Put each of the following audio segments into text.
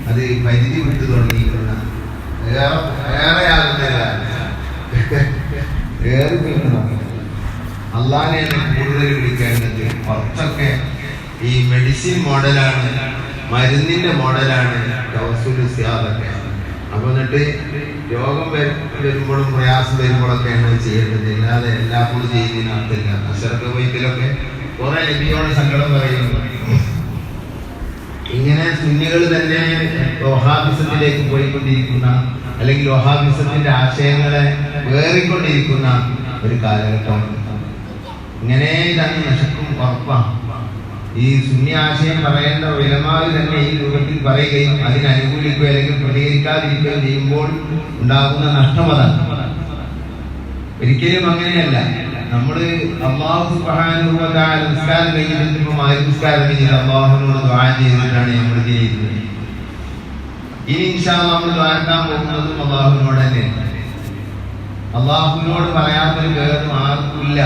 അത് പരിധി വിട്ടു തുടങ്ങിയിരിക്കുന്ന ഏറെ നോക്കി അള്ളാനെ കൂടുതൽ വിളിക്കേണ്ടത് കുറച്ചൊക്കെ ഈ മെഡിസിൻ മോഡലാണ്, മരുന്നിന്റെ മോഡലാണ് തവസ്സുൽ സിയാദൊക്കെ. അപ്പൊ എന്നിട്ട് രോഗം വരുമ്പോഴും പ്രയാസം വരുമ്പോഴൊക്കെയാണ് ചെയ്യേണ്ടത്, അല്ലാതെ എല്ലാപ്പോഴും ചെയ്യുന്നതിന് അർത്ഥമില്ല. അശറഫ് വൈദ്യത്തിലൊക്കെ കുറെ നബിയോട് സങ്കടം പറയുന്നു. ഇങ്ങനെ സുന്നികൾ തന്നെ വഹാബിസത്തിലേക്ക് പോയിക്കൊണ്ടിരിക്കുന്ന, അല്ലെങ്കിൽ വഹാബിസത്തിന്റെ ആശയങ്ങളെ വേറിക്കൊണ്ടിരിക്കുന്ന ഒരു കാലഘട്ടമാണ്. ഇങ്ങനെ ഇതങ്ങ് നശിക്കും ഉറപ്പാണ്. ഈ സുന്നി ആശയം പറയേണ്ട ഉലമാവ് തന്നെ ഈ രൂപത്തിൽ പറയുകയും അതിനനുകൂലിക്കുകയോ അല്ലെങ്കിൽ പ്രതികരിക്കാതിരിക്കുകയോ ചെയ്യുമ്പോൾ ഉണ്ടാകുന്ന നഷ്ടമതാണ്. ഒരിക്കലും അങ്ങനെയല്ല. നമ്മള് അല്ലാഹു സുബ്ഹാനഹു വ തആല നിസ്കാരം കഴിഞ്ഞിട്ട് നിസ്കാരം കഴിഞ്ഞിട്ട് അല്ലാഹുവിനോട് ദുആ ചെയ്തിട്ടാണ് നമ്മൾ ചെയ്യുന്നത്. ഇനി ഇൻഷാ അല്ലാഹ് നമ്മൾ ദുആക്കാൻ പോകുന്നതും അല്ലാഹുവിനോട് തന്നെയാണ്. അല്ലാഹുവിനോട് പറയാത്തൊരു വേറെ ആർക്കുമില്ല.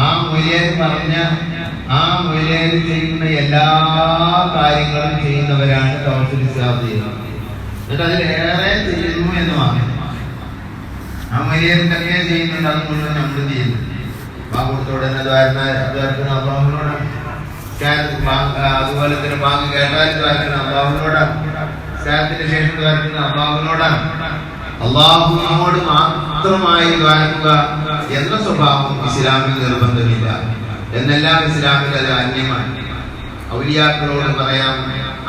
ആ മൊയ്ലിയാർ പറഞ്ഞ ആ മൊയ്ലിയാർ ചെയ്യുന്ന എല്ലാ കാര്യങ്ങളും ചെയ്യുന്നവരാണ് തവസ്സുൽ സിയാദ് ചെയ്യുന്നത്. എന്നിട്ട് അതിലേറെ ചെയ്യുന്നു എന്ന് മാത്രം. ആ മൊയ്ലിയാർ തന്നെ ചെയ്യുന്നുണ്ട്, അത് മുഴുവൻ നമ്മൾ ചെയ്യുന്നു. ബാങ്കൊടുത്തോടെ അള്ളാഹുവിനോടാണ്, അതുപോലെ തന്നെ ബാങ്ക് കേട്ടാലും അള്ളാഹുവിനോടാണ്, സ്കാരത്തിന്റെ ശേഷം അള്ളാഹുവിനോടാണ്. അള്ളാഹുവിനോട് മാത്രമായി ദ്വാരക്കുക എന്ന സ്വഭാവം ഇസ്ലാമിൽ നിർബന്ധമില്ല. എന്നെല്ലാം ഇസ്ലാമിൽ അത് അന്യമാണ്. ഔലിയാക്കളോട് പറയാം,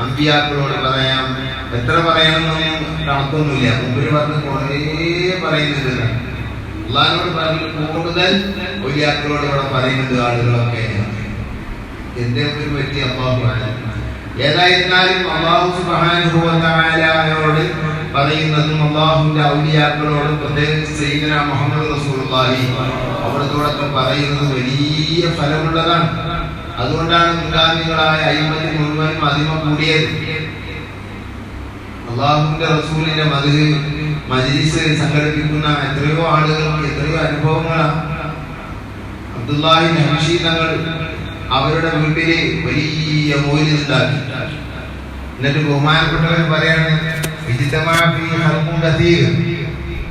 അമ്പിയാക്കളോട് പറയാം, എത്ര പറയണമെന്നൊന്നും കണക്കൊന്നുമില്ല. മുമ്പിൽ പറഞ്ഞ് കുറേ പറയുന്നുണ്ട്. അള്ളാഹിനോട് പറഞ്ഞ കൂടുതൽ ഔലിയാക്കളോട് ഇവിടെ പറയുന്നുണ്ട് ആളുകളൊക്കെ. എന്തെങ്കിലും ഒരു വ്യക്തി അള്ളാഹുവാണ്. ഏതായിരുന്നാലും അല്ലാഹു സുബ്ഹാനഹു വ തആലയോട് പറയുന്നതും അല്ലാഹുവിന്റെ ഔലിയാക്കളോടും പ്രത്യേകിച്ച് സയ്യിദുനാ മുഹമ്മദ് റസൂലുള്ളാഹി അവിടത്തോടൊക്കെ പറയുന്നത് വലിയ ഫലമുള്ളതാണ്. അതുകൊണ്ടാണ് മുൻഗാമികളായ അയിമ്മത്തിൽ മുഴുവനും അതിമ കൂടിയത്. അല്ലാഹുവിന്റെ റസൂലിന്റെ മജ്ലിസ് സംഘടിപ്പിക്കുന്ന എത്രയോ ആളുകൾക്ക് എത്രയോ അനുഭവങ്ങളാണ്. അബ്ദുല്ലാഹി നഹ്ശി തങ്ങൾ അവരുടെ വീട്ടില് വലിയ മൗലിദ് ഉണ്ടാക്കി. എന്നിട്ട് ബഹുമാനപ്പെട്ടവർ പറയാണ്,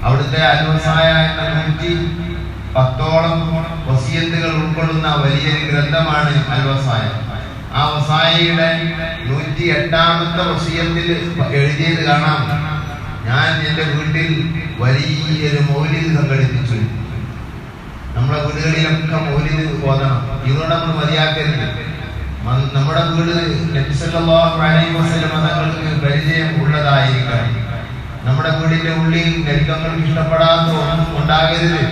അവിടുത്തെ അൽവസായ എന്ന 110ഓളം വസിയത്തുകൾ ഉൾക്കൊള്ളുന്ന വലിയൊരു ഗ്രന്ഥമാണ് അൽവസായ. ആ വസായയുടെ 108ാമത്തെ വസിയത്തിൽ എഴുതിയത് കാണാം, ഞാൻ എന്റെ വീട്ടിൽ വലിയൊരു മൗലിദ് സംഘടിപ്പിച്ചു. നമ്മളെ വീടുകളിലൊക്കെ മൗലിദ് ഓതണം. ഇതുകൊണ്ട് നമ്മൾ മതിയാക്കരുത്. നമ്മുടെ വീട് നബി സല്ലല്ലാഹു അലൈഹി വസല്ലം തങ്ങൾക്ക് പരിചയം ഉള്ളതായിരിക്കണം. നമ്മുടെ വീടിന്റെ ഉള്ളിൽ നബിതങ്ങൾക്ക് ഇഷ്ടപ്പെടാത്ത ഒന്നും ഉണ്ടാകരുത്.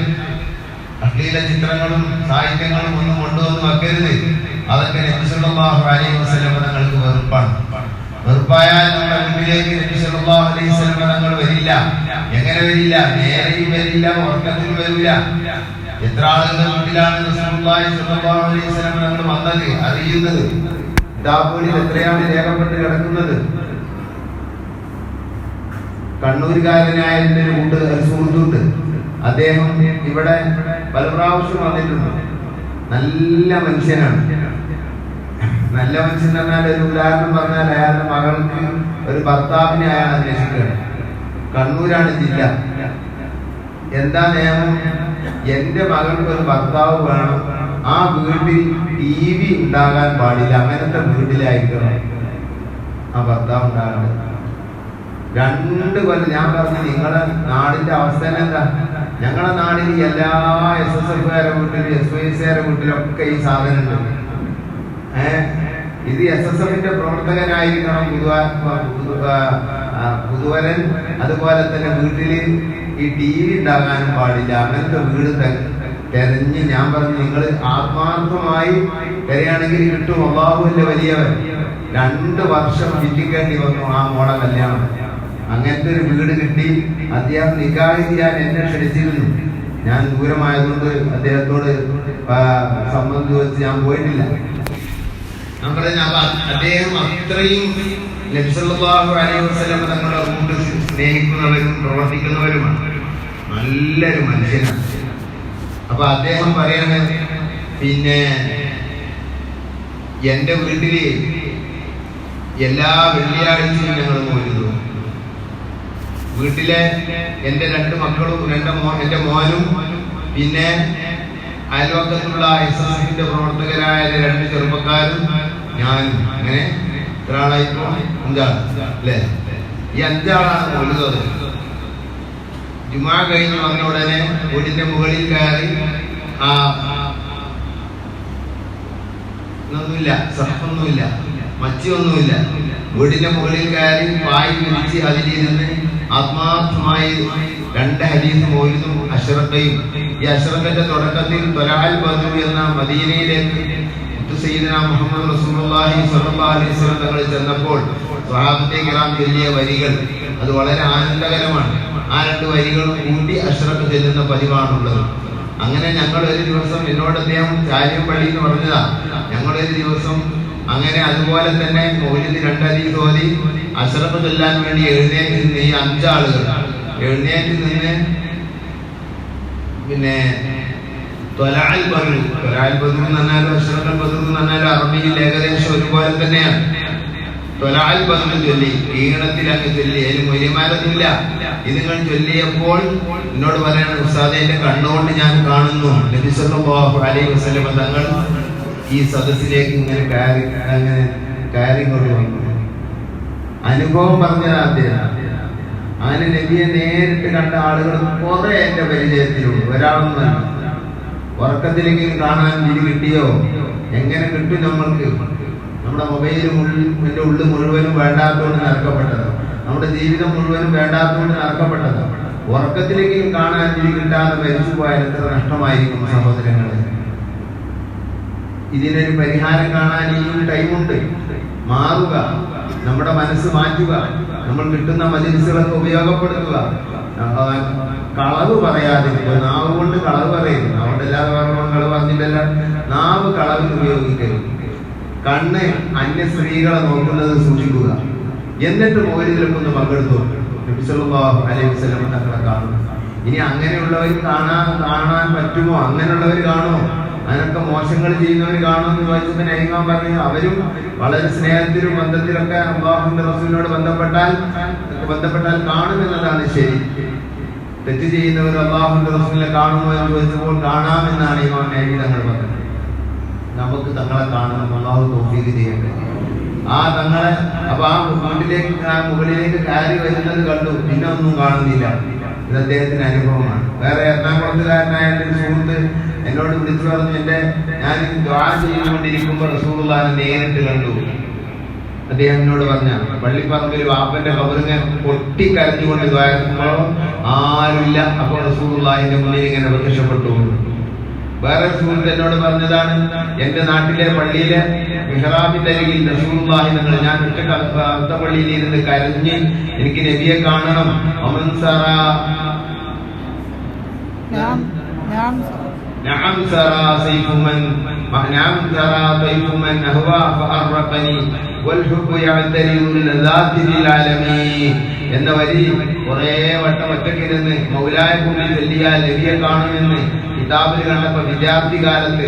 അശ്ലീല ചിത്രങ്ങളും സാഹിത്യങ്ങളും ഒന്നും കൊണ്ടുവന്ന് വെക്കരുത്. അതൊക്കെ നബി സല്ലല്ലാഹു അലൈഹി വസല്ലം തങ്ങൾക്ക് വെറുപ്പാണ്. വെറുപ്പായാൽ നമ്മുടെ വീട്ടിലേക്ക് നബി സല്ലല്ലാഹു അലൈഹി വസല്ലം തങ്ങൾ വരില്ല. എങ്ങനെ വരില്ല? നേരെയും വരില്ല, ഉറക്കത്തിൽ വരില്ല. എത്ര ആളുകളുടെ വീട്ടിലാണ് റസൂലുള്ളാഹി സ്വല്ലല്ലാഹു അലൈഹി വസല്ലം തങ്ങൾ വന്നത് അറിയുന്നത്? കിതാബുകളിൽ എത്രയാണ് രേഖപ്പെട്ട് കിടക്കുന്നത്? കണ്ണൂരുകാരനായ എൻ്റെ ഒരു സുഹൃത്തുണ്ട്. അദ്ദേഹം ഇവിടെ പല പ്രാവശ്യം വന്നിട്ടുണ്ട്. നല്ല മനുഷ്യനാണ്. നല്ല മനുഷ്യൻ പറഞ്ഞാൽ ഒരു ഉദാഹരണം പറഞ്ഞാൽ അയാളുടെ മകൾക്ക് ഒരു ഭർത്താവിനെ അയാൾ അന്വേഷിക്കുകയാണ്. കണ്ണൂരാണ് ജില്ല. എന്താ നിയമം? എന്റെ മകൾക്ക് ഒരു ഭർത്താവ് വേണം, ആ വീട്ടിൽ TV ഉണ്ടാകാൻ പാടില്ല, അങ്ങനത്തെ വീട്ടിലായിരിക്കണം ആ ഭർത്താവ് ഉണ്ടാകേണ്ടത്. 2 കൊല്ലം ഞാൻ പറഞ്ഞു, നിങ്ങളുടെ നാടിന്റെ അവസ്ഥ എന്താ? ഞങ്ങളുടെ നാടിൽ എല്ലാ SSFകാരുടെ വീട്ടിലും SYSകാരുടെ വീട്ടിലൊക്കെ ഈ സാധനം ഉണ്ട്. ഇത് SSFന്റെ പ്രവർത്തകനായിരിക്കണം പുതുവരൻ. അതുപോലെ തന്നെ വീട്ടില് ഈ TV ഉണ്ടാകാനും പാടില്ല, അങ്ങനത്തെ വീട് തെരഞ്ഞ്. ഞാൻ പറഞ്ഞു, നിങ്ങൾ ആത്മാർത്ഥമായി തരികയാണെങ്കിൽ കിട്ടും. അല്ലാഹുവല്ലേ വലിയവൻ. 2 വർഷം ചിന്തിക്കേണ്ടി വന്നു ആ മോളെ കല്യാണം. അങ്ങനത്തെ ഒരു വീട് കിട്ടി. അദ്ദേഹം നിക്കാഹ് ചെയ്യാൻ എന്നെ ക്ഷണിച്ചിരുന്നു. ഞാൻ ദൂരമായതുകൊണ്ട് അദ്ദേഹത്തോട് സംബന്ധം വെച്ച് ഞാൻ പോയിട്ടില്ല. ഞാൻ പറഞ്ഞ അദ്ദേഹം അത്രയും നബി സല്ലല്ലാഹു അലൈഹി വസല്ലം തങ്ങളുടെ കൂട്ട് സ്നേഹിക്കുന്നവരും പ്രവർത്തിക്കുന്നവരുമാണ്. നല്ലൊരു മനുഷ്യനാണ്. അപ്പൊ അദ്ദേഹം പറയാണ്, പിന്നെ എന്റെ വീട്ടില് എല്ലാ വെള്ളിയാഴ്ചയും ഞങ്ങൾ വീട്ടിലെ എൻ്റെ 2 മക്കളും എൻ്റെ മോനും പിന്നെ അയൽവക്കത്തുള്ള SSFന്റെ പ്രവർത്തകരായ 2 ചെറുപ്പക്കാരും ഞാനും, അങ്ങനെ എത്ര ആളായിപ്പോ 5 ആൾ അല്ലേ? ഈ 5 ആളാണ് മൗലിദ്. ജുമാ കഴിഞ്ഞ് വന്ന ഉടനെ വീടിന്റെ മുകളിൽ കയറി ഒന്നുമില്ല, സഫൊന്നുമില്ല, മച്ചിയൊന്നുമില്ല, വീടിന്റെ മുകളിൽ കയറി പായി വിരിച്ച് അതിലിരുന്ന് ആത്മാർത്ഥമായി 2 ഹദീസ് മൗലിദും അശ്റഖയും. ഈ അശ്റഖന്റെ തുടക്കത്തിൽ ത്വലഅൽ ബദ്റു എന്ന മദീനയിലേക്ക് സയ്യിദന മുഹമ്മദ് റസൂലുള്ളാഹി സ്വല്ലല്ലാഹു അലൈഹി വസല്ലം തങ്ങൾ ചെന്നപ്പോൾ സ്വഹാബത്തെ കിറാം ചൊല്ലിയ വരികൾ അത് വളരെ ആനന്ദകരമാണ്. ആ 2 വരികളും കൂട്ടി അശ്റഖ് ചെല്ലുന്ന പതിവാണുള്ളത്. അങ്ങനെ ഞങ്ങൾ ഒരു ദിവസം, എന്നോട് അദ്ദേഹം ചാരിയപ്പള്ളി എന്ന് പറഞ്ഞതാ, ഞങ്ങളൊരു ദിവസം അങ്ങനെ അതുപോലെ തന്നെ മൗലിദ് 2 ഹദീസ് ഓതി അശ്റഖ് ചൊല്ലാൻ വേണ്ടി എഴുന്നേറ്റ് നിന്ന് ഈ 5 ആളുകൾ എഴുന്നേറ്റ് നിന്ന് പിന്നെ ത്വലഅൽ ബദ്റു എന്ന് പറഞ്ഞാലും അശ്റഖൽ ബദ്റു എന്ന് പറഞ്ഞാലും അറബിയിൽ ഏകദേശം ഒരുപോലെ തന്നെയാണ്. ത്വലഅൽ ബദ്റു ചൊല്ലി ഈണത്തിൽ അങ്ങ് ചൊല്ലി. അതിൽ മൊയ്യമാരൊന്നുമില്ല. ഇതുങ്ങൾ ചൊല്ലിയപ്പോൾ എന്നോട് പറയാണ്, ഉസ്താദേ എന്റെ കണ്ണുകൊണ്ട് ഞാൻ കാണുന്നു നബി സല്ലല്ലാഹു അലൈഹി വസല്ലം തങ്ങൾ ഈ സദസ്സിലേക്ക് ഇങ്ങനെ കയറി കൊണ്ട് വന്നു. അനുഭവം പറഞ്ഞതാ അദ്ദേഹം. അങ്ങനെ നബിയെ നേരിട്ട് കണ്ട ആളുകൾ കുറെ എന്റെ പരിചയത്തിലുണ്ട്. ഒരാളൊന്നും ഉറക്കത്തിലെങ്കിലും കാണാൻ വിധി കിട്ടിയോ? എങ്ങനെ കിട്ടും? നമ്മൾക്ക് നമ്മുടെ മൊബൈലിന്റെ ഉള്ളിൽ മുഴുവനും വേണ്ടാത്തതുകൊണ്ട് നടക്കപ്പെട്ടത്, നമ്മുടെ ജീവിതം മുഴുവനും വേണ്ടാത്തതുകൊണ്ട് നടക്കപ്പെട്ടത്. ഉറക്കത്തിലെങ്കിലും കാണാൻ വിധി കിട്ടാതെ മരിച്ചു പോയാൽ എത്ര നഷ്ടമായിരിക്കും സഹോദരങ്ങളെ. ഇതിനൊരു പരിഹാരം കാണാൻ ഇനിയും ടൈമുണ്ട്. മാറുക, നമ്മുടെ മനസ്സ് മാറ്റുക, നമ്മൾ കിട്ടുന്ന മജ്‌ലിസുകളൊക്കെ ഉപയോഗപ്പെടുത്തുക. കളവ് പറയാതിരിക്കുക. നാവ് കൊണ്ട് കളവ് പറയരുത്. അതുകൊണ്ട് എല്ലാവരും കളവ് പറഞ്ഞിട്ടല്ല, നാവ് കളവിന് ഉപയോഗിക്കരുത്. കണ്ണ് അന്യ സ്ത്രീകളെ നോക്കുന്നത് സൂക്ഷിക്കുക. എന്നിട്ട് മൗലിദിലൊക്കെ ഒന്ന് പങ്കെടുത്തു. നബി സല്ലല്ലാഹു അലൈഹി വസല്ലം തങ്ങളെ കാണും. ഇനി അങ്ങനെയുള്ളവർ കാണാൻ പറ്റുമോ? അങ്ങനെയുള്ളവർ കാണുമോ? അതിനൊക്കെ മോശങ്ങൾ ചെയ്യുന്നവർ കാണുമെന്ന് ചോദിച്ചപ്പോൾ നബിമാൻ പറഞ്ഞു, അവരും വളരെ സ്നേഹത്തിലും ബന്ധത്തിലൊക്കെ അല്ലാഹുവിന്റെ റസൂലിനോട് ബന്ധപ്പെട്ടാൽ കാണുമെന്നതാണ് ശരി. തെറ്റ് ചെയ്യുന്നവർ അല്ലാഹുവിന്റെ റസൂലിനെ കാണുമോ എന്ന് ചോദിച്ചപ്പോൾ കാണാമെന്നാണ് ഇമാം നബി തങ്ങൾ പറഞ്ഞത്. നമുക്ക് തങ്ങളെ കാണണം, അല്ലാഹു തൗഫീഖ് ചെയ്യട്ടെ. തങ്ങളെ അപ്പൊ വീട്ടിലേക്ക് മുകളിലേക്ക് കയറി വരുന്നത് കണ്ടു, പിന്നെ ഒന്നും കാണുന്നില്ല. ഇത് അദ്ദേഹത്തിന്റെ അനുഭവമാണ്. വേറെ എറണാകുളത്തുകാരനായ ഒരു സുഹൃത്ത് എന്നോട് വിളിച്ചു പറഞ്ഞു, ഞാൻ ദുആ ചെയ്തുകൊണ്ടിരിക്കുമ്പോൾ റസൂലുള്ളാഹിനെ നേരിട്ട് കണ്ടു. അദ്ദേഹം എന്നോട് പറഞ്ഞ പള്ളിപ്പറമ്പിൽ വാപ്പന്റെ ഖബറിനെ പൊട്ടിക്കരഞ്ഞുകൊണ്ട് ദ്വാരക്കുമ്പോൾ ആരുമില്ല. അപ്പോൾ റസൂലുള്ളാഹിന്റെ മുന്നിൽ ഇങ്ങനെ പ്രത്യക്ഷപ്പെട്ടു. വേറെ സുഹൃത്ത് എന്നോട് പറഞ്ഞതാണ്, എന്റെ നാട്ടിലെ പള്ളിയിലെ മിഹ്റാബിന്റെ അരികിൽ റസൂലുള്ളാഹി തങ്ങൾ, ഞാൻ ഒറ്റ പള്ളിയിൽ ഇരുന്ന് കരഞ്ഞ് എനിക്ക് നബിയെ കാണണം. نعم سرى سيف من أهوى فأرقني والحب يعترض اللذات للعالمين എന്ന വരി കുറെ വട്ടം ഒറ്റക്കിരുന്ന് മൗലായ കൂടി ചൊല്ലിയാൽ നബിയെ കാണുമെന്ന് കിതാബിൽ കണ്ടപ്പോ വിദ്യാർത്ഥി കാലത്ത്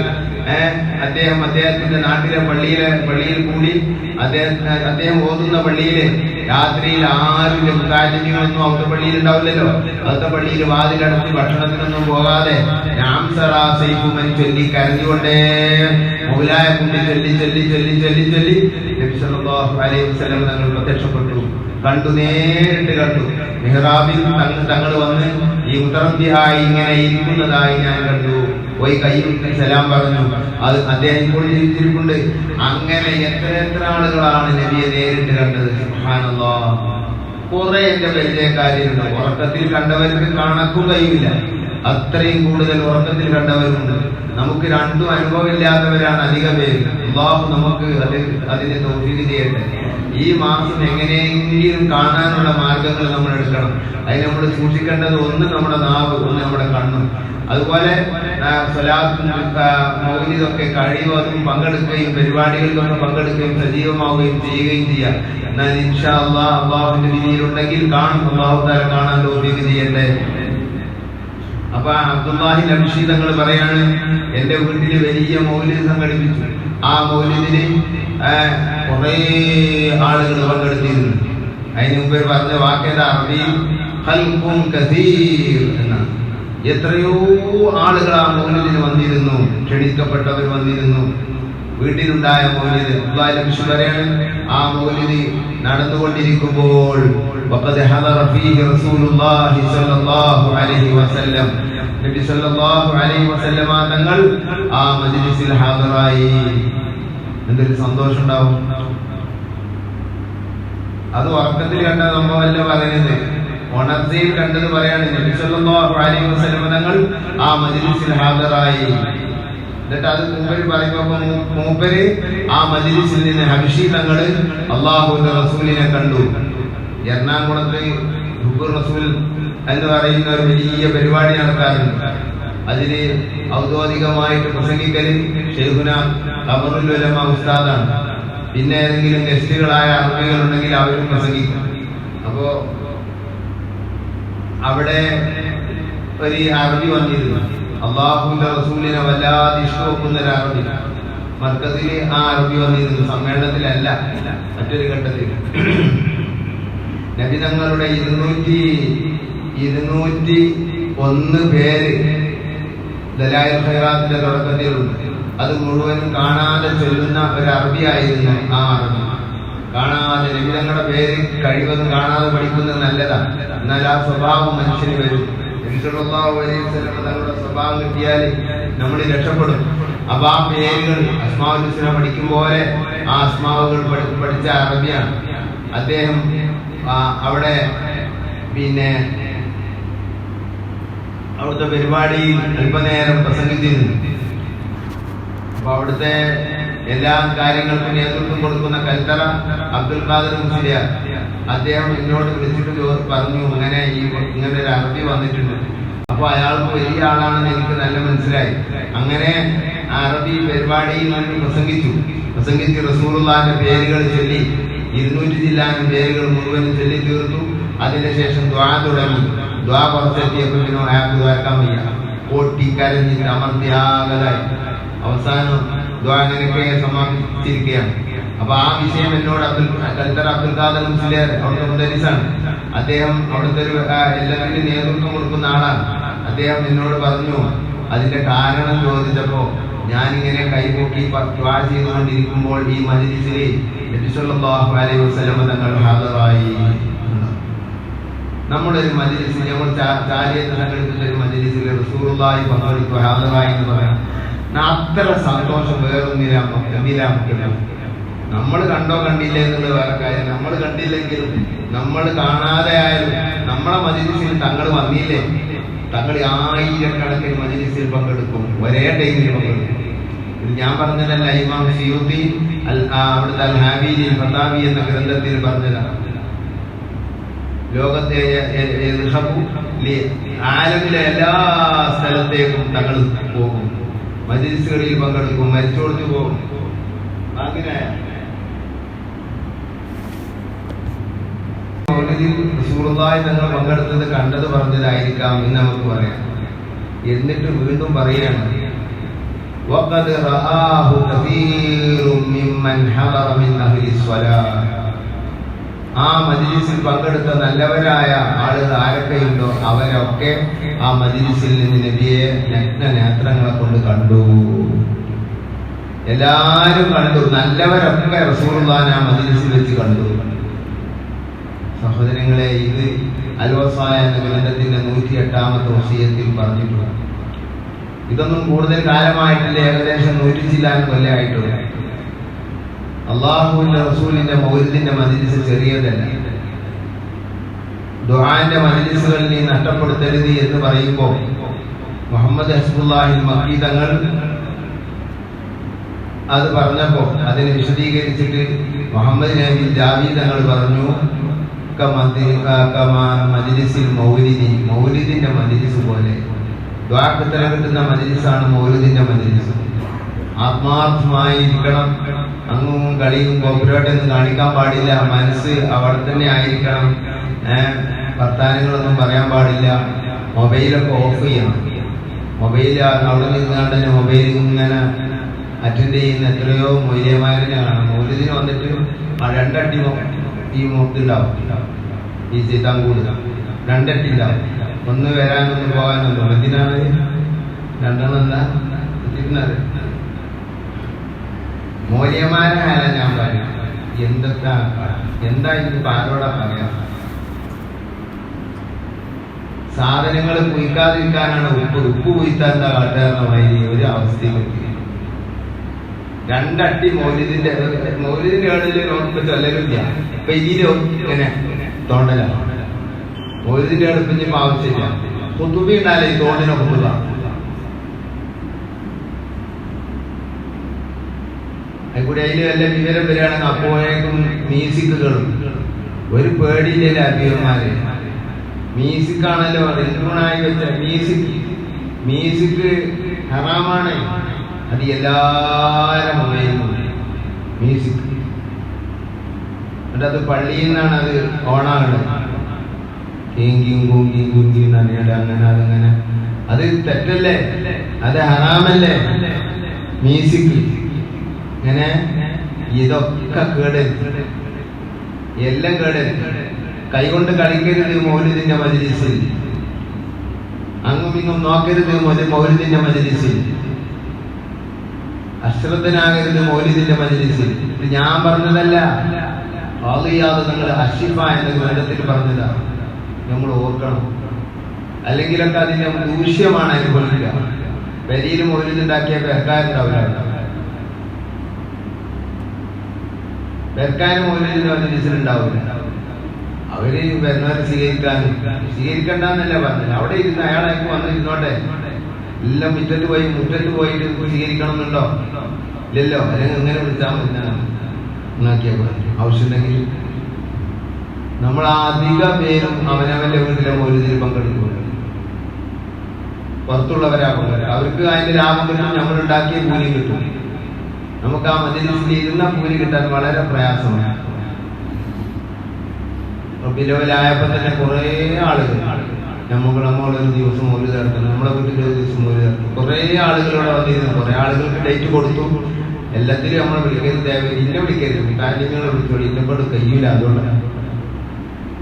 അദ്ദേഹത്തിന്റെ നാട്ടിലെ പള്ളിയിൽ കൂടി അദ്ദേഹം ഓതുന്ന പള്ളിയില് രാത്രിയിൽ ആരുടെ മുത്താലിമികളൊന്നും അവിടുത്തെ പള്ളിയിൽ ഉണ്ടാവില്ലല്ലോ. അവിടുത്തെ പള്ളിയിൽ വാതിലടച്ച് ഭക്ഷണത്തിനൊന്നും പോകാതെ നാം സറാ സൈഫുമൻ ചൊല്ലി കരഞ്ഞുകൊണ്ടേ മൗലായ കൂടി ചൊല്ലി നബി സല്ലല്ലാഹു അലൈഹി വസല്ലം തങ്ങൾ പ്രത്യക്ഷപ്പെട്ടു. നേരിട്ട് കണ്ടു. മിഹ്റാബിൽ തങ്ങൾ വന്ന് ഈ മുത്തറബ്ബിഹായി ഇങ്ങനെ ഇരിക്കുന്നതായി ഞാൻ കണ്ടു. പോയി കയ്യിൽ സലാം പറഞ്ഞു. അത് അദ്ദേഹം ഇപ്പോൾ ജീവിച്ചിരിപ്പുണ്ട്. അങ്ങനെ എത്ര ആളുകളാണ് നബിയെ നേരിട്ട് കണ്ടത്. സുബ്ഹാനല്ലാഹ്. കുറെ എന്റെ പരിചയക്കാരുണ്ട്. ഉറക്കത്തിൽ കണ്ടവർക്ക് കണക്കും കഴിയില്ല. അത്രയും കൂടുതൽ ഉറക്കത്തിൽ കണ്ടവരുണ്ട്. നമുക്ക് രണ്ടും അനുഭവമില്ലാത്തവരാണ് അധിക പേര്. അല്ലാഹു നമുക്ക് അതിനെ തൗഫീഖ് ചെയ്യട്ടെ. ഈ മാസം എങ്ങനെയെങ്കിലും കാണാനുള്ള മാർഗങ്ങൾ നമ്മൾ എടുക്കണം. അതിന് നമ്മൾ സൂക്ഷിക്കേണ്ടത് ഒന്ന് നമ്മുടെ നാവ്, ഒന്ന് നമ്മുടെ കണ്ണും. അതുപോലെ മൗലിദൊക്കെ കഴിവതും പങ്കെടുക്കുകയും പരിപാടികൾക്കൊക്കെ പങ്കെടുക്കുകയും സജീവമാവുകയും ചെയ്യുകയും ചെയ്യാം. എന്നാൽ ഇൻഷാ അല്ലാഹ് അല്ലാഹുവിന്റെ വിധിയിലുണ്ടെങ്കിൽ കാണും. അല്ലാഹു തആല കാണാൻ തൗഫീഖ് ചെയ്യട്ടെ. അപ്പൊ അബ്ദുല്ലാഹി നബ്ഷി തങ്ങൾ പറയാണ്, എന്റെ വീട്ടിൽ വലിയ മൗലിദ് സംഘടിപ്പിച്ചു. ആ മൗലിദിന് കുറെ ആളുകൾ പങ്കെടുത്തിരുന്നു. അതിന് മുമ്പ് പറഞ്ഞ വാക്കേത അറബിയിൽ ഖൽഖുൻ കസീർ എന്നാണ്. എത്രയോ ആളുകൾ ആ മൗലിദിന് വന്നിരുന്നു, ക്ഷണിക്കപ്പെട്ടവർ വന്നിരുന്നു. വീട്ടിലുണ്ടായ മൗലിദ് അല്ലാഹു നബി പറയാണ്, ആ മൗലിദ് നടന്നുകൊണ്ടിരിക്കുമ്പോൾ വഖദ് ഹദറ ഫീഹി റസൂലുള്ളാഹി സ്വല്ലല്ലാഹു അലൈഹി വസല്ലം, നബി സല്ലല്ലാഹു അലൈഹി വസല്ലം തങ്ങൾ ആ മജ്ലിസിൽ ഹാജറായി. എന്തൊരു സന്തോഷം ഉണ്ടാവും. അത് ഉറക്കത്തിൽ കണ്ട സംഭവമല്ല പറയുന്നത്, ഉണർച്ചയിൽ കണ്ടത് പറയാണ്. നബി സല്ലല്ലാഹു അലൈഹി വസല്ലം തങ്ങൾ ആ മജ്ലിസിൽ ഹാജറായി. എന്നിട്ട് അത് മൂപ്പര് പറയുമ്പോ മൂപ്പര് ആ മജ്ലിസിൽ നിന്ന് ഹബശി തങ്ങള് അല്ലാഹുവിന്റെ റസൂലിനെ കണ്ടു. എറണാകുളത്ത് ഹുബ്ബുർ റസൂൽ എന്ന് പറയുന്ന ഒരു വലിയ പരിപാടി നടക്കാറുണ്ട്. അതില് ഔദ്യോഗികമായിട്ട് പ്രസംഗിക്കല് ഷെയ്ഖുന ഖമറുൽ ഉലമ ഉസ്താദാണ്. പിന്നെ ഏതെങ്കിലും ഗസ്റ്റുകളായ അറബികളുണ്ടെങ്കിൽ അവരും പ്രസംഗിക്കും. അപ്പോ അവിടെ ഒരു അറബി വന്നിരുന്നു. അള്ളാഹുവിന്റെ റസൂലിനെ വല്ലാതെ ഇഷ്ടവെക്കുന്ന ഒരു അറബി. മർക്കസില് ആ അറബി വന്നിരുന്നു, സമ്മേളനത്തിലല്ല, മറ്റൊരു ഘട്ടത്തിൽ. നബി തങ്ങളുടെ 201 പേര് ദലായിൽ ഖൈറാത്തിന്റെ തുടക്കത്തിലുണ്ട്. അത് മുഴുവനും കാണാതെ ചൊല്ലുന്ന ഒരു അറബി ആയിരുന്നു ആ അറബി. കാണാതെ നബി തങ്ങളുടെ പേര് കഴിവതും കാണാതെ പഠിക്കുന്നത് നല്ലതാണ്. എന്നാൽ ആ സ്വഭാവം മനുഷ്യന് വരും. നബി സല്ലല്ലാഹു അലൈഹി വസല്ലം തങ്ങളുടെ സ്വഭാവം കിട്ടിയാൽ നമ്മൾ രക്ഷപ്പെടും. അപ്പൊ ആ പേരുകൾ അസ്മാഉൽ ഹുസ്ന പഠിക്കും പോലെ ആ അസ്മാവുകൾ പഠിച്ച അറബിയാണ് അദ്ദേഹം. അവിടെ പിന്നെ അവിടുത്തെ പരിപാടിയിൽ അല്പനേരം പ്രസംഗിച്ചിരുന്നു. അപ്പൊ അവിടുത്തെ എല്ലാ കാര്യങ്ങൾക്കും നേതൃത്വം കൊടുക്കുന്ന കൽത്തറ അബ്ദുൽ ഖാദർ മുസ്ലിയാർ അദ്ദേഹം എന്നോട് വിളിച്ചിട്ട് പറഞ്ഞു, ഇങ്ങനെ ഒരു അറബി വന്നിട്ടുണ്ട്. അപ്പൊ അയാൾക്ക് വലിയ ആളാണെന്ന് എനിക്ക് നല്ല മനസ്സിലായി. അങ്ങനെ അറബി പരിപാടിയിൽ നിന്ന് പ്രസംഗിച്ച് റസൂലുള്ളാഹിന്റെ പേരുകൾ ചൊല്ലി 200 ജില്ലാനും പേരുകൾ മുഴുവനും ചൊല്ലി തീർത്തു. അതിനുശേഷം ദ്വാ തുടങ്ങി. ദ്വാ പുറത്തെത്തിയപ്പോഴോ അയാൾക്ക് ദ്വാരക്കാൻ വയ്യ, പൊട്ടിക്കരഞ്ഞിട്ട് അമർത്തിയാകലായി. അവസാനം ദ്വാ അങ്ങനെയൊക്കെ സമാപിച്ചിരിക്കുകയാണ്. അപ്പൊ ആ വിഷയം എന്നോട് കൽത്തറ അബ്ദുൽ ഖാദർ മുസ്ലിയാർ അവിടുത്തെ മുദരിസാണ്. അദ്ദേഹം അവിടുത്തെ ഒരു എല്ലാത്തിനും നേതൃത്വം കൊടുക്കുന്ന ആളാണ്. അദ്ദേഹം എന്നോട് പറഞ്ഞു, അതിന്റെ കാരണം ചോദിച്ചപ്പോ ഞാനിങ്ങനെ കൈപൊക്കി ദ്വാ ചെയ്തുകൊണ്ടിരിക്കുമ്പോൾ ഈ മജ്ലിസിൽ നബി സല്ലല്ലാഹു അലൈഹി വസല്ലം തങ്ങൾ ഹാജറായി. നമ്മുടെ ഒരു മജ്ലിസിൽ, നമ്മൾ ചാരിയത്ത് സംഘടിപ്പിച്ച ഒരു മജ്ലിസിൽ റസൂലുള്ളാഹി പങ്കെടുത്തു, ഹാജറായി എന്ന് പറയാം. അത്ര സന്തോഷം വേറൊന്നില്ല. നമ്മൾ കണ്ടോ കണ്ടില്ലേ എന്നുള്ളത് വേറെ കാര്യം. നമ്മൾ കണ്ടില്ലെങ്കിലും നമ്മൾ കാണാതെ ആയാലും നമ്മളെ മജ്ലിസിൽ തങ്ങൾ വന്നില്ലേ, തങ്ങൾ ആയിരക്കണക്കിന് മജ്ലിസിൽ പങ്കെടുക്കും, ഒരേ ടൈമിൽ പങ്കെടുക്കും. ഇത് ഞാൻ പറഞ്ഞതല്ല, ഇമാം സിയൂത്തി അവിടുത്തെ അൽ ഹാബീലി ഫതാവി എന്ന ഗ്രന്ഥത്തിൽ പറഞ്ഞതാണ്. ലോകത്തെ ആലമിലെ എല്ലാ സ്ഥലത്തേക്കും തങ്ങൾ പോകും, മജ്ലിസുകളിൽ പങ്കെടുക്കും, മരിച്ചോടത്ത് പോകും. അങ്ങനെ റസൂലുള്ളാഹി തങ്ങൾ പങ്കെടുത്തത് കണ്ടത് പറഞ്ഞതായിരിക്കാം എന്ന് നമുക്ക് പറയാം. എന്നിട്ട് വീണ്ടും പറയാണ്, വഖദ് റആഹു കസീറും മിമ്മൻ ഹദറ മിൻ അഹ്ലി സ്വലാഹ്. ആ മജ്ലിസിൽ പങ്കെടുത്ത നല്ലവരായ ആളുകൾ ആരൊക്കെയുണ്ടോ അവരൊക്കെ ആ മജ്ലിസിൽ നിന്ന് നബിയെ നഗ്ന നേത്രങ്ങളെ കൊണ്ട് കണ്ടു. എല്ലാരും കണ്ടു, നല്ലവരൊക്കെ റസൂലുള്ളാഹിനെ ആ മജ്ലിസിൽ വെച്ച് കണ്ടു. സഹോദരങ്ങളെ, ഇത് അൽ-വസായ എന്ന ഗ്രന്ഥത്തിന്റെ 108ാമത്തെ വസിയത്തിൽ പറഞ്ഞിട്ടുണ്ട്. ഇതൊന്നും കൂടുതൽ കാലമായിട്ടില്ല, ഏകദേശം 100 ചില്ലാനും കൊല്ലമായിട്ടുള്ള. അള്ളാഹുവിന്റെ റസൂലിന്റെ മൗലിദിന്റെ മജ്ലിസ് ചെറിയതല്ല. ദുആന്റെ മജ്ലിസുകളിൽ നീ നഷ്ടപ്പെടുത്തരുത് എന്ന് പറയുമ്പോൾ മുഹമ്മദ് ഹസ്ബുല്ലാഹിൽ മക്കി തങ്ങൾ അത് പറഞ്ഞപ്പോ അതിനെ വിശദീകരിച്ചിട്ട് മുഹമ്മദ് നബി ജാവി തങ്ങൾ പറഞ്ഞു, മജ്ലിസിൽ മൗലിദിന്റെ മജ്ലിസ് പോലെ ദുആക്ക് ഉത്തരം കിട്ടുന്ന മജ്ലിസാണ് മൗലിദിന്റെ മജ്ലിസ്. ആത്മാർത്ഥമായിരിക്കണം, അങ്ങും കളിയും കോപ്പുരാട്ടൊന്നും കാണിക്കാൻ പാടില്ല, മനസ്സ് അവിടെ തന്നെ ആയിരിക്കണം, വർത്താനങ്ങളൊന്നും പറയാൻ പാടില്ല, മൊബൈലൊക്കെ ഓഫ് ചെയ്യണം. മൊബൈൽ അവിടെ നിന്നാണ്ട് തന്നെ മൊബൈൽ ഇങ്ങനെ അറ്റൻഡ് ചെയ്യുന്ന എത്രയോ മൊയ്ലിയമാരിനെ കാണാം. മൗലിദിന് വന്നിട്ട് 2 അടി ഈ മുഖത്തുണ്ടാവും, ഈ ചിത്താങ്കൂട്. രണ്ടട്ടിണ്ടാവും. ഒന്ന് വരാനൊന്ന് പോകാനൊന്നും. എന്തിനാണ് രണ്ടെണ്ണം? എന്താ എത്തിക്കുന്നത്? മൂല്യമാരായാലും ഞാൻ പറയാം, എന്തൊക്കെ എന്താ ഇതിപ്പോ ആരോടാ പറയാ? സാധനങ്ങൾ കുയിക്കാതിരിക്കാനാണ് ഉപ്പ് കുയിത്താൻ എന്താ കാട്ടുകാരനമായി ഒരു അവസ്ഥയിലേക്ക്. രണ്ടട്ടി മൗലിദിന്റെ ഏടില് നോക്കുമ്പോ ചൊല്ലലില്ല. ഇപ്പൊ ഇതിലും ഇങ്ങനെ തോണ്ടലാണ്. മൗലിദിന്റെ അടുപ്പിഞ്ഞപ്പോ ആവശ്യമില്ല. കുത്തുബി ഉണ്ടായാലേ ഈ തോണ്ടിനെ കുത്തുക. അതുകൂടി അതിൽ വല്ല വിവരം വരികയാണെങ്കിൽ അപ്പോഴേക്കും മ്യൂസിക്കുകളും ഒരു പേടിയില്ല. അഭിയന്മാര് മ്യൂസിക്കാണല്ലോ റിംഗ്ടൂണായി വെച്ച മ്യൂസിക് ഹറാമാണ്. അത് എല്ലാരും മ്യൂസിക്. എന്നിട്ട് അത് പള്ളിയിൽ നിന്നാണ് അത് ഓണാകുന്നത്. കീങ്കിയും കൂങ്കിയും കുങ്കിയും അറിയാണ്ട് അങ്ങനെ അതങ്ങനെ. അത് തെറ്റല്ലേ? അത് ഹറാമല്ലേ? മ്യൂസിക് ഇങ്ങനെ ഇതൊക്കെ കേടരുത്, എല്ലാം കേടരുത്. കൈകൊണ്ട് കളിക്കരുത് മൗലിദിന്റെ മജ്‌ലിസിൽ. അങ്ങും ഇങ്ങും നോക്കരുത് മൗലിദിന്റെ മജ്‌ലിസിൽ. അശ്രദ്ധനാകരുത് മൗലിദിന്റെ മജ്‌ലിസിൽ. ഇത് ഞാൻ പറഞ്ഞതല്ല, ഖാദിയാദ് നിങ്ങൾ അഷിഫ എന്ന ഗ്രന്ഥത്തിൽ പറഞ്ഞതാണ്. നമ്മൾ ഓർക്കണം. അല്ലെങ്കിലൊക്കെ അതിന്റെ ദൂഷ്യമാണ് അനുഭവിക്കുക. പെരിയിൽ മൗലിദുണ്ടാക്കിയ പെരക്കാരുണ്ടാവില്ല. പെരക്കാരും മൗലിദിന്റെ മജ്‌ലിസിലുണ്ടാവില്ല. അവര് വരുന്നവരെ സ്വീകരിക്കണ്ടെന്നല്ല പറഞ്ഞത്. അവിടെ ഇരുന്ന് അയാളേക്ക് വന്നിരുന്നോട്ടെ. എല്ലാം മുറ്റത്ത് പോയിട്ട് സ്വീകരിക്കണം എന്നുണ്ടോ? ഇല്ലല്ലോ. അല്ലെങ്കിൽ ഇങ്ങനെ വിളിച്ചാൽ മതി. ആവശ്യമുണ്ടെങ്കിൽ നമ്മൾ അധിക പേരും അവനവന്റെ വീട്ടിലെ മൗലിദിൽ പങ്കെടുക്കുന്നുണ്ട്. പുറത്തുള്ളവരാ പങ്കെടുക്കുക. അവർക്ക് അതിന്റെ ലാഭം കിട്ടും, നമ്മൾ ഉണ്ടാക്കിയ കൂലി കിട്ടും. നമുക്ക് ആ മജ്‌ലിസിൽ ഇരുന്ന കൂലി കിട്ടാൻ വളരെ പ്രയാസമാണ്. റബീഉൽ-അവ്വലായപ്പോ തന്നെ കുറെ ആളുകൾ നമ്മളൊരു ദിവസം മൗലിദ് നടത്തണം, നമ്മളെ വീട്ടിൽ ഒരു ദിവസം മൗലിദ് നടത്തണം. കുറെ ആളുകളോടെ വന്നിരുന്നു. കുറെ ആളുകൾക്ക് ഡേറ്റ് കൊടുത്തു. എല്ലാത്തിലും നമ്മളെ വിളിക്കരുത്, ഇന്നെ വിളിക്കരുത്, കാര്യങ്ങളെ വിളിച്ചോളി, ഇന്നെക്കൊണ്ട് കഴിയില്ല. അതുകൊണ്ടാണ്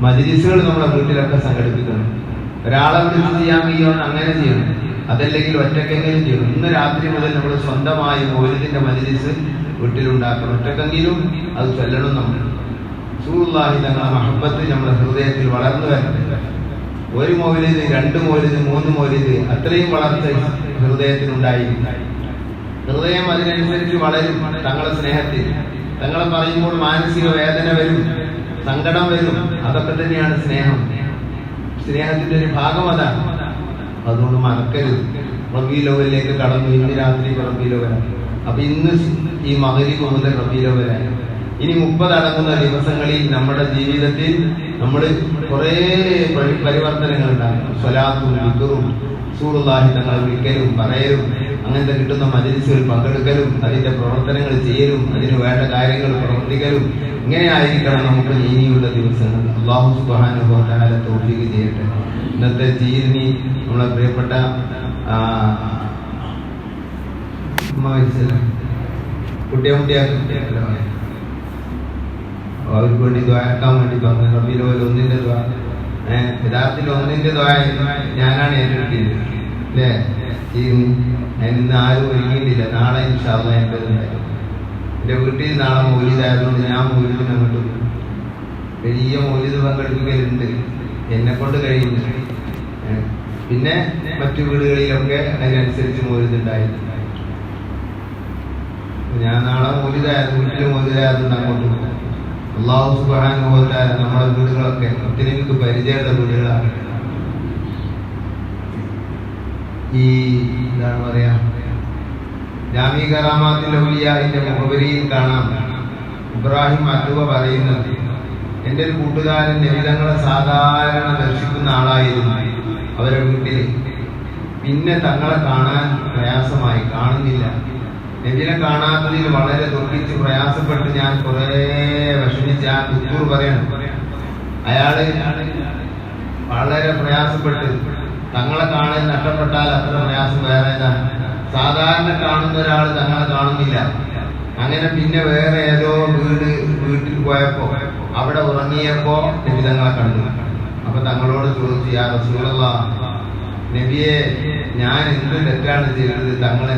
മജ്‌ലിസുകൾ നമ്മളെ വീട്ടിലൊക്കെ സംഘടിപ്പിക്കണം. ഒരാളെ വിളിച്ച് ചെയ്യാൻ കഴിയുമെന്ന് അങ്ങനെ ചെയ്യണം. അതല്ലെങ്കിൽ ഒറ്റക്കെങ്കിലും ചെയ്യണം. ഇന്ന് രാത്രി മുതൽ നമ്മൾ സ്വന്തമായി മൗലിദിന്റെ മജ്‌ലിസ് വീട്ടിലുണ്ടാക്കണം. ഒറ്റക്കെങ്കിലും അത് ചൊല്ലണം. നമ്മൾ റസൂലുള്ളാഹി തങ്ങളുടെ മഹബ്ബത്ത് നമ്മുടെ ഹൃദയത്തിൽ വളർന്നു വരണം. ഒരു മൗലിദ്, 2 മൗലിദ്, 3 മൗലിദ്, അത്രയും വളർച്ച ഹൃദയത്തിനുണ്ടായിരിക്കും. ഹൃദയം അതിനനുസരിച്ച് വളരും. തങ്ങളുടെ സ്നേഹത്തിൽ തങ്ങളെ പറയുമ്പോൾ മാനസിക വേദന വരും, സങ്കടം വരും. അതൊക്കെ തന്നെയാണ് സ്നേഹം. സ്നേഹത്തിന്റെ ഒരു ഭാഗം അതാണ്. അതുകൊണ്ട് മറക്കരുത്. റബീഉൽ-അവ്വലിലേക്ക് കടന്നു. ഇന്ന് രാത്രി റബീഉൽ-അവ്വലാണ്. അപ്പൊ ഇന്ന് ഈ മഗ്‌രിബ് മുതൽ റബീഉൽ-അവ്വലാണ്. ഇനി 30 അടങ്ങുന്ന ദിവസങ്ങളിൽ നമ്മുടെ ജീവിതത്തിൽ നമ്മൾ കുറെ പരിവർത്തനങ്ങൾ ഉണ്ടാകും. സ്വലാത്തും ദിക്റും റസൂലുള്ളാഹി തങ്ങളെ വിളിക്കലും പറയലും അങ്ങനത്തെ കിട്ടുന്ന മജ്‌ലിസുകളിൽ പങ്കെടുക്കലും അതിന്റെ പ്രവർത്തനങ്ങൾ ചെയ്യലും അതിന് വേണ്ട കാര്യങ്ങൾ പ്രവർത്തിക്കലും ഇങ്ങനെ ആയിരിക്കണം നമുക്ക് ഇനിയുള്ള ദിവസങ്ങൾ. അല്ലാഹു സുബ്ഹാനഹു വ തആല തൗഫീഖ് ചെയ്യട്ടെ. ഇന്നത്തെ ജീവനി നമ്മളെ പ്രിയപ്പെട്ട കുട്ടിയാ അവർക്ക് വേണ്ടി ദ്വാരക്കാൻ വേണ്ടി പറഞ്ഞു. റബീഉൽ-അവ്വൽ 1-ന്റെ ദ്വാ, യഥാർത്ഥത്തിൽ 1-ന്റെ ദ്വാ ഞാനാണ് ഏറ്റെടുത്തത് അല്ലേ? അതിനിന്ന് ആരും ഒരുങ്ങിയിട്ടില്ല. നാളെ ഇൻഷാ അല്ലാഹ് എന്റേതുണ്ടായിരുന്നു. എന്റെ വീട്ടിൽ നാളെ മൗലിദായതുകൊണ്ട് ഞാൻ മൗലിദിന് അങ്ങോട്ട് പോകും. വലിയ മൗലിദ് പങ്കെടുപ്പിക്കലുണ്ട്, എന്നെ കൊണ്ട് കഴിയുന്നു. പിന്നെ മറ്റു വീടുകളിലൊക്കെ അതിനനുസരിച്ച് മൗലിദ് ഉണ്ടായിരുന്നു. ഞാൻ നാളെ മൗലിദായത് വീട്ടിൽ മൗലിദായതുകൊണ്ട് അങ്ങോട്ട് പോകും. അല്ലാഹു സുബ്ഹാനഹു വ തആല നമ്മുടെ വീടുകളൊക്കെ ഒത്തിരി എനിക്ക് പരിചയമുള്ള വീടുകളാണ്. ഈ എന്താണ് പറയാ, ജാമി കറാമാത്തുൽ ഔലിയാഇന്റെ മുഖവരിയിൽ കാണാം ഇബ്രാഹിം അദ്വ പറയുന്നത്, എന്റെ ഒരു കൂട്ടുകാരൻ നബിതങ്ങളെ സാധാരണ ദർശിക്കുന്ന ആളായിരുന്നു അവരെ വീട്ടിൽ. പിന്നെ തങ്ങളെ കാണാൻ പ്രയാസമായി, കാണുന്നില്ല. നബിനെ കാണാത്തതിൽ വളരെ ദുഃഖിച്ച് പ്രയാസപ്പെട്ട് ഞാൻ കുറെ വിഷമിച്ച് ആ ദുഃഖൂർ പറയണം. അയാള് വളരെ പ്രയാസപ്പെട്ട് തങ്ങളെ കാണാൻ നഷ്ടപ്പെട്ടാൽ അത്ര പ്രയാസം വേറെ ഏതാണ്. സാധാരണ കാണുന്ന ഒരാൾ തങ്ങളെ കാണുന്നില്ല. അങ്ങനെ പിന്നെ വേറെ ഏതോ വീട്ടിൽ പോയപ്പോ അവിടെ ഉറങ്ങിയപ്പോ നബി തങ്ങളെ കണ്ടു. അപ്പൊ തങ്ങളോട് ചോദിച്ചു, യാ റസൂലല്ലാഹ്, നബിയെ, ഞാൻ എന്ത് തെറ്റാണ് ചെയ്തത്? തങ്ങളെ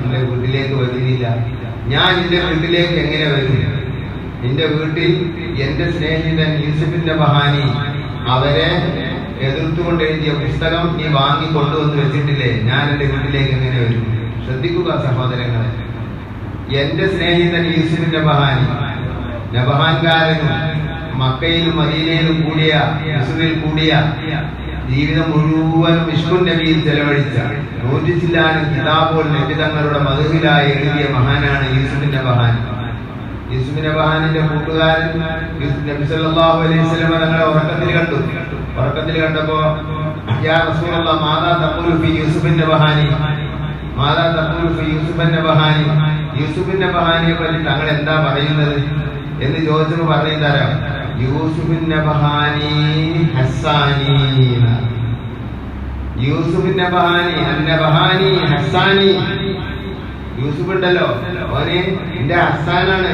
എന്റെ വീട്ടിലേക്ക് വരുന്നില്ല. ഞാൻ എന്റെ വീട്ടിലേക്ക് എങ്ങനെ വരും? എന്റെ വീട്ടിൽ എന്റെ സ്നേഹിതൻ യൂസുഫിന്റെ ബഹാനി അവരെ എതിർത്തുകൊണ്ട് എഴുതിയ പുസ്തകം നീ വാങ്ങി കൊണ്ടുവന്ന് വെച്ചിട്ടില്ലേ? ഞാൻ എന്റെ വീട്ടിലേക്ക് എങ്ങനെ വരും? ശ്രദ്ധിക്കുക സഹോദരങ്ങളെ, എന്റെ സ്നേഹിതൻ യൂസുഫിന്റെ ബഹാനി, നബഹാൻകാരനും മക്കയിലും മദീനയിലും കൂടിയ മിസ്രിൽ കൂടിയ ജീവിതം മുഴുവനും ഇഷ്കുൻ നബിയിൽ ചെലവഴിച്ച 100 ചില്ലാനും കിതാബുകൾ നബി തങ്ങളുടെ മദ്ഹിലായി എഴുതിയ മഹാനാണ് യൂസുഫിന്റെ ബഹാനി. യൂസുഫിന്റെ ബഹാനിന്റെ കൂട്ടുകാരൻ നബി സല്ലല്ലാഹു അലൈഹി വസല്ലം തങ്ങളെ ഉറക്കത്തിൽ കണ്ടപ്പോ, യാ റസൂലല്ലാഹ്, മാദാ തഖൂലു ഫീ യൂസുഫിന്റെ ബഹാനി, മാദാ തഖൂലു ഫീ യൂസുഫിന്റെ ബഹാനി, യൂസുഫിന്റെ ബഹാനിയെ പറ്റി തങ്ങൾ എന്താ പറയുന്നത് എന്ന് ചോദിച്ചപ്പോൾ പറഞ്ഞു തരാം. യൂസുഫിന്റെ ബഹാനി ഹസ്സാനി, യൂസുഫിന്റെ ബഹാനി അന്ന ബഹാനി ഹസ്സാനി. യൂസുഫ് ഉണ്ടല്ലോ, ഓന് എന്റെ ഹസ്സാനാണ്.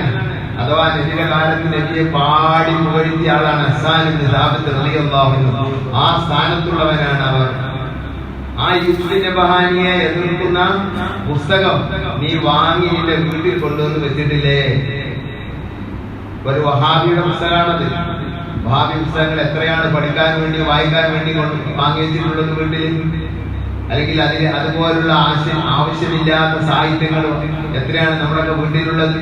അഥവാ നബിയുടെ കാലത്ത് നബിയെ പാടി പുകഴ്ത്തിയ ആളാണ് ഹസ്സാൻ ഇബ്നു സാബിത്ത് റളിയല്ലാഹു അൻഹു. ആ സ്ഥാനത്തുള്ളവനാണ് അവർ. ആ യൂസുഫിന്റെ ബഹാനിയെ എതിർക്കുന്ന പുസ്തകം നീ വാങ്ങി നിന്റെ വീട്ടിൽ കൊണ്ടുവന്ന് വെച്ചിട്ടില്ലേ? ഒരു വഹാബിയുടെ പുസ്തകമാണത്. വഹാബി പുസ്തകങ്ങൾ എത്രയാണ് പഠിക്കാൻ വേണ്ടി വായിക്കാൻ വേണ്ടി വാങ്ങി വെച്ചിട്ടുള്ളത് വീട്ടിൽ? അല്ലെങ്കിൽ അതിന് അതുപോലുള്ള ആവശ്യമില്ലാത്ത സാഹിത്യങ്ങളും എത്രയാണ് നമ്മുടെ വീട്ടിലുള്ളത്?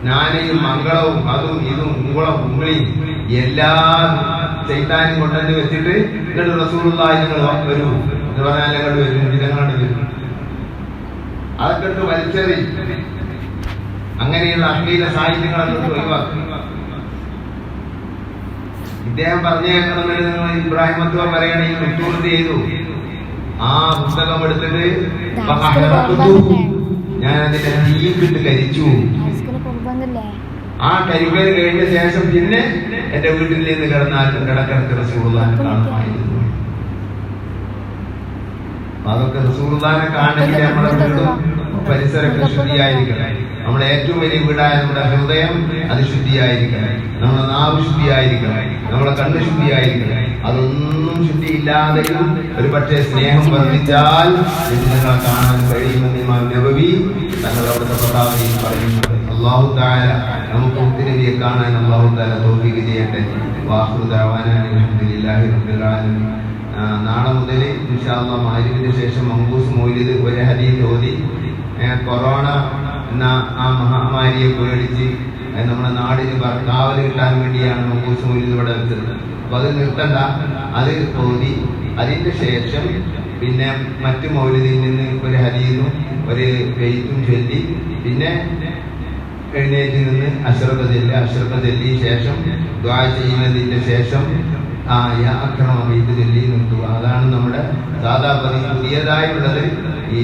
നാനയും മംഗളവും അതും ഇതും ഉങ്ങളും ഉങ്ങളിയും എല്ലാ ചൈത്താനും കൊണ്ടുവന്ന് വെച്ചിട്ട് നിങ്ങളുടെ റസൂലുള്ളാഹി നിങ്ങൾ വരൂ എന്ന് പറഞ്ഞാൽ ഞങ്ങൾ വരും, ജനങ്ങളുടെ വരും. അതൊക്കെ ഇട്ട് വലിച്ചെറി. അങ്ങനെയുള്ള അശ്ലീല സാഹിത്യങ്ങളൊക്കെ ഒഴിവാക്കി. ഇദ്ദേഹം പറഞ്ഞേക്കണമെന്ന് നിങ്ങൾ ഇബ്രാഹിം മത്തുവ പറയണെങ്കിൽ വിട്ടുകൊടുത്ത് ചെയ്തു. ആ പുസ്തകം എടുത്തിട്ട് ഞാൻ അതിന്റെ തീക്കിട്ട് കരിച്ചു. ആ കരിക്കൽ കഴിഞ്ഞ ശേഷം പിന്നെ എന്റെ വീട്ടിൽ നിന്ന് കിടക്കിടക്ക് റസൂലുള്ളാഹിനെ കാണുമായിരുന്നു. അതൊക്കെ റസൂലുള്ളാഹിനെ കാണണമെങ്കിൽ നമ്മുടെ വീടും പരിസരമൊക്കെ ശുദ്ധിയായിരിക്കണം. നമ്മുടെ ഏറ്റവും വലിയ വീടായ നമ്മുടെ ഹൃദയം അത് ശുദ്ധിയായിരിക്കണം. നമ്മുടെ നാവ് ശുദ്ധിയായിരിക്കണം. നമ്മുടെ കണ്ണ് ശുദ്ധിയായിരിക്കണം. അതൊന്നും ശുദ്ധിയില്ലാതെയും ഒരു പക്ഷേ സ്നേഹം വർദ്ധിച്ചാൽ നിങ്ങളെ കാണാൻ കഴിയുമെന്ന് ഇമാം നബവി തങ്ങൾ അവിടുത്തെ പ്രതാപയിൽ പറയുന്നത്. അല്ലാഹു തആല നമുക്ക് മുത്തുനബിയെ കാണാൻ അല്ലാഹു തആല തൗഫീഖ് ചെയ്യട്ടെ. വാഖിറു ദഅവാനാ അൽഹംദുലില്ലാഹി റബ്ബിൽ ആലമീൻ. നാളെ മുതൽ ഇൻഷാ അല്ലാഹ് മഗ്‌രിബിന് ശേഷം മങ്കൂസ് മൗലിദ് ഒരു ഹദീസ് ഓതി കൊറോണ എന്ന ആ മഹാമാരിയെ പേടിച്ച് നമ്മുടെ നാടിന് കാവൽ കിട്ടാൻ വേണ്ടിയാണ് മങ്കൂസ് മൗലിദ് ഇവിടെ വെച്ചത്. അപ്പൊ അത് നിർത്തണ്ട, അത് ഓതി അതിന്റെ ശേഷം പിന്നെ മറ്റു മൗലിദിൽ നിന്ന് ഒരു ഹദീസും ഒരു ബെയ്ത്തും ചൊല്ലി പിന്നെ എഴുന്നേറ്റ് നിന്ന് അശ്റഫ ചൊല്ലി ശേഷം ദുആ ചെയ്യുന്നതിന്റെ ശേഷം ബെയ്ത്ത് ചൊല്ലി നിർത്തുക. അതാണ് നമ്മുടെ സാധാ പുതിയതായിട്ടുള്ളത്. ഈ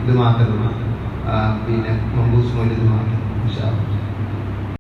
ഇത് മാത്രമാണ്, പിന്നെ മങ്കൂസ് മൗലിദ് മാത്രം. ഇൻഷാ അല്ലാഹ്.